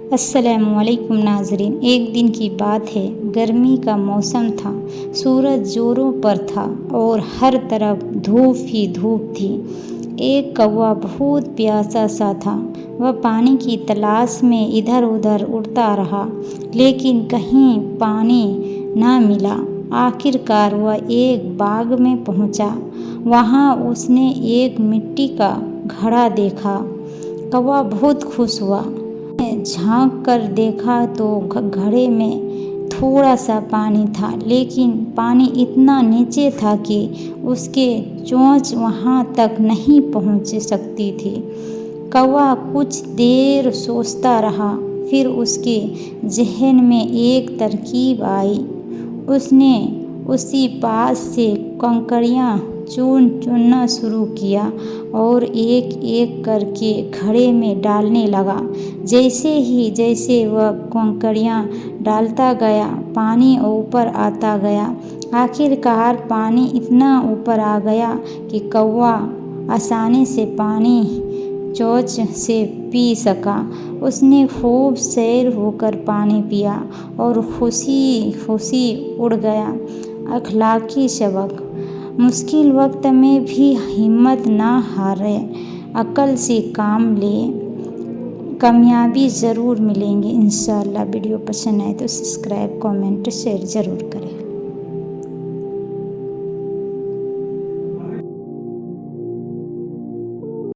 अस्सलामुअलैकुम नाज़रीन। एक दिन की बात है, गर्मी का मौसम था, सूरज जोरों पर था और हर तरफ धूप ही धूप थी। एक कौवा बहुत प्यासा सा था। वह पानी की तलाश में इधर उधर उड़ता रहा, लेकिन कहीं पानी न मिला। आखिरकार वह एक बाग में पहुंचा। वहां उसने एक मिट्टी का घड़ा देखा। कौवा बहुत खुश हुआ। झांक कर देखा तो घड़े में थोड़ा सा पानी था, लेकिन पानी इतना नीचे था कि उसके चोंच वहां तक नहीं पहुंच सकती थी। कौवा कुछ देर सोचता रहा, फिर उसके जहन में एक तरकीब आई। उसने उसी पास से कंकड़ियां चुनना शुरू किया और एक एक करके घड़े में डालने लगा। जैसे वह कंकड़ियां डालता गया, पानी ऊपर आता गया। आखिरकार पानी इतना ऊपर आ गया कि कौवा आसानी से पानी चोंच से पी सका। उसने खूब सैर होकर पानी पिया और खुशी खुशी उड़ गया। अखलाकी सबक: मुश्किल वक्त में भी हिम्मत ना हारे, अक्ल से काम ले, कामयाबी ज़रूर मिलेंगे इंशाअल्लाह। वीडियो पसंद आए तो सब्सक्राइब, कमेंट, शेयर ज़रूर करें।